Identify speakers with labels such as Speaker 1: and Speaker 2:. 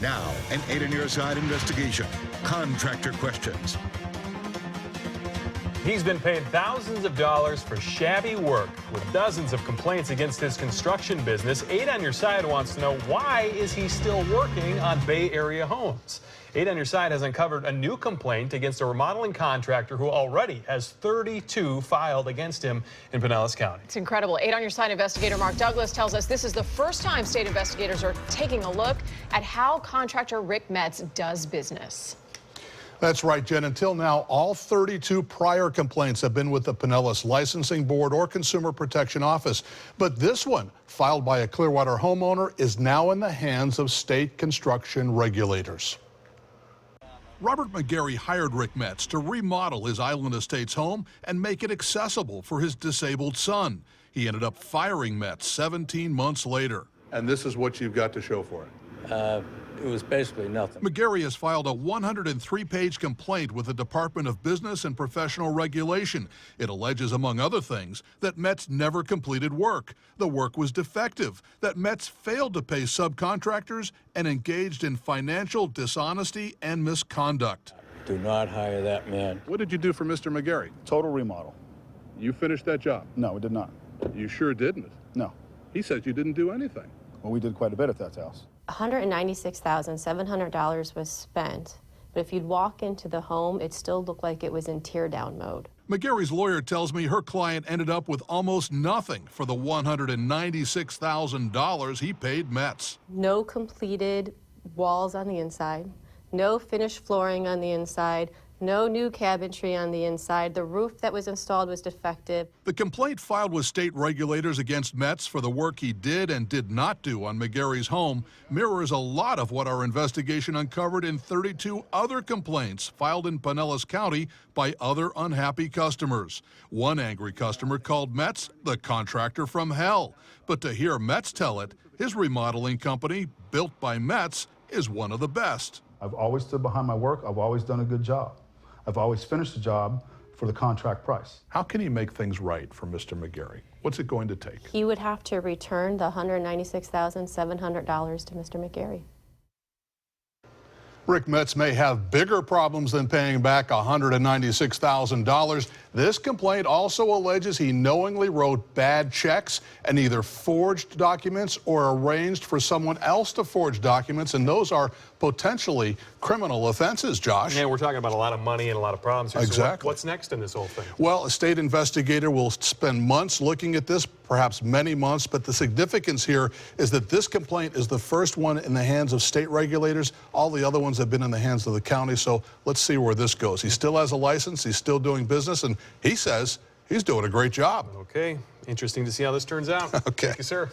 Speaker 1: Now, an 8 on your side investigation. Contractor questions.
Speaker 2: He's been paid thousands of dollars for shabby work. With dozens of complaints against his construction business, 8 on your side wants to know, why is he still working on Bay Area homes? 8 on your side has uncovered a new complaint against a remodeling contractor who already has 32 filed against him in Pinellas County.
Speaker 3: It's incredible. 8 on your side investigator Mark Douglas tells us this is the first time state investigators are taking a look at how contractor Rick Metz does business.
Speaker 4: That's right, Jen. Until now, all 32 prior complaints have been with the Pinellas Licensing Board or Consumer Protection Office. But this one, filed by a Clearwater homeowner, is now in the hands of state construction regulators. Robert McGarry hired Rick Metz to remodel his Island Estates home and make it accessible for his disabled son. He ended up firing Metz 17 months later. And this is what you've got to show for it.
Speaker 5: It was basically nothing.
Speaker 4: McGarry has filed a 103-page complaint with the Department of Business and Professional Regulation. It alleges, among other things, that Metz never completed work. The work was defective, that Metz failed to pay subcontractors and engaged in financial dishonesty and misconduct.
Speaker 5: Do not hire that man.
Speaker 4: What did you do for Mr. McGarry?
Speaker 6: Total remodel.
Speaker 4: You finished that job?
Speaker 6: No, we did not.
Speaker 4: You sure didn't?
Speaker 6: No.
Speaker 4: He says you didn't do anything.
Speaker 6: Well, we did quite a bit at that house.
Speaker 7: $196,700 was spent, but if you'd walk into the home, it still looked like it was in tear-down mode.
Speaker 4: McGarry's lawyer tells me her client ended up with almost nothing for the $196,000 he paid Metz.
Speaker 7: No completed walls on the inside, no finished flooring on the inside, no new cabinetry on the inside. The roof that was installed was defective.
Speaker 4: The complaint filed with state regulators against Metz for the work he did and did not do on McGarry's home mirrors a lot of what our investigation uncovered in 32 other complaints filed in Pinellas County by other unhappy customers. One angry customer called Metz the contractor from hell. But to hear Metz tell it, his remodeling company, built by Metz, is one of the best.
Speaker 6: I've always stood behind my work. I've always done a good job. I've always finished the job for the contract price.
Speaker 4: How can he make things right for Mr. McGarry? What's it going to take?
Speaker 7: He would have to return the $196,700 to Mr. McGarry.
Speaker 4: Rick Metz may have bigger problems than paying back $196,000. This complaint also alleges he knowingly wrote bad checks and either forged documents or arranged for someone else to forge documents, and those are potentially criminal offenses, Josh.
Speaker 2: Yeah, we're talking about a lot of money and a lot of problems here.
Speaker 4: Exactly.
Speaker 2: So what's next in this whole thing?
Speaker 4: Well, a state investigator will spend months looking at this, perhaps many months, but the significance here is that this complaint is the first one in the hands of state regulators. All the other ones have been in the hands of the county, so let's see where this goes. He still has a license, he's still doing business, and he says he's doing a great job.
Speaker 2: Okay, interesting to see how this turns out.
Speaker 4: Okay.
Speaker 2: Thank you, sir.